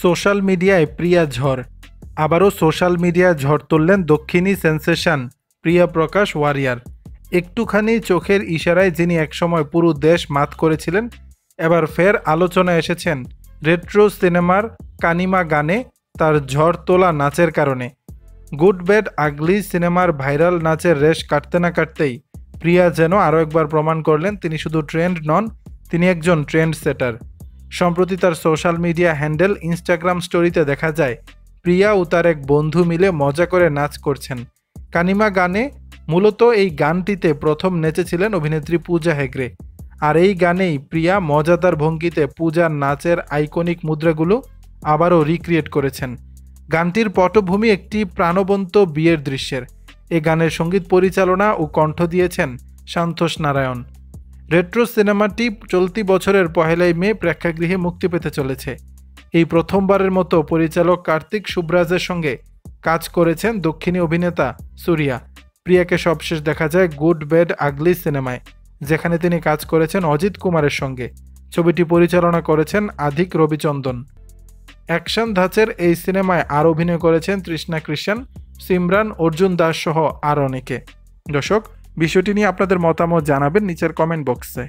Social মিডিয়ায় প্রিয়া ঝড়। আবারও সোশ্যাল মিডিয়ায় ঝড় তুললেন দক্ষিণী সেন্সেশন প্রিয়া প্রকাশ ওয়ারিয়ার। একটুখানি চোখের ইশারায় যিনি একসময় পুরো দেশ মাত করেছিলেন, এবার ফের আলোচনায় এসেছেন রেট্রো সিনেমার কানিমা গানে তার ঝড় তোলা নাচের কারণে। গুড ব্যাড আগলি সিনেমার ভাইরাল নাচের রেশ কাটতে না কাটতেই প্রিয়া যেন আরও একবার প্রমাণ করলেন তিনি শুধু ট্রেন্ড নন, তিনি একজন ট্রেন্ড সেটার। সম্প্রতি তার সোশ্যাল মিডিয়া হ্যান্ডেল ইনস্টাগ্রাম স্টোরিতে দেখা যায় প্রিয়া ও তার এক বন্ধু মিলে মজা করে নাচ করছেন কানিমা গানে। মূলত এই গানটিতে প্রথম নেচেছিলেন অভিনেত্রী পূজা হেগড়ে, আর এই গানেই প্রিয়া মজাদার ভঙ্গিতে পূজার নাচের আইকনিক মুদ্রাগুলো আবারও রিক্রিয়েট করেছেন। গানটির পটভূমি একটি প্রাণবন্ত বিয়ের দৃশ্যের। এই গানের সঙ্গীত পরিচালনা ও কণ্ঠ দিয়েছেন সন্তোষ নারায়ণ। রেট্রো সিনেমাটি চলতি বছরের 1 মে প্রেক্ষাগৃহে মুক্তি পেতে চলেছে। এই প্রথমবারের মতো পরিচালক কার্তিক সুব্রাজের সঙ্গে কাজ করেছেন দক্ষিণী অভিনেতা সুরিয়া। প্রিয়াকে সবশেষ দেখা যায় গুড ব্যাড আগলি সিনেমায়, যেখানে তিনি কাজ করেছেন অজিত কুমারের সঙ্গে। ছবিটি পরিচালনা করেছেন আধিক রবিচন্দন। অ্যাকশন ধাঁচের এই সিনেমায় আর অভিনয় করেছেন তৃষ্ণা কৃষ্ণ, সিমরান, অর্জুন দাস সহ আর অনেকে। দর্শক, বিষয়টি নিয়ে আপনাদের মতামত জানাবেন নিচের কমেন্ট বক্সে।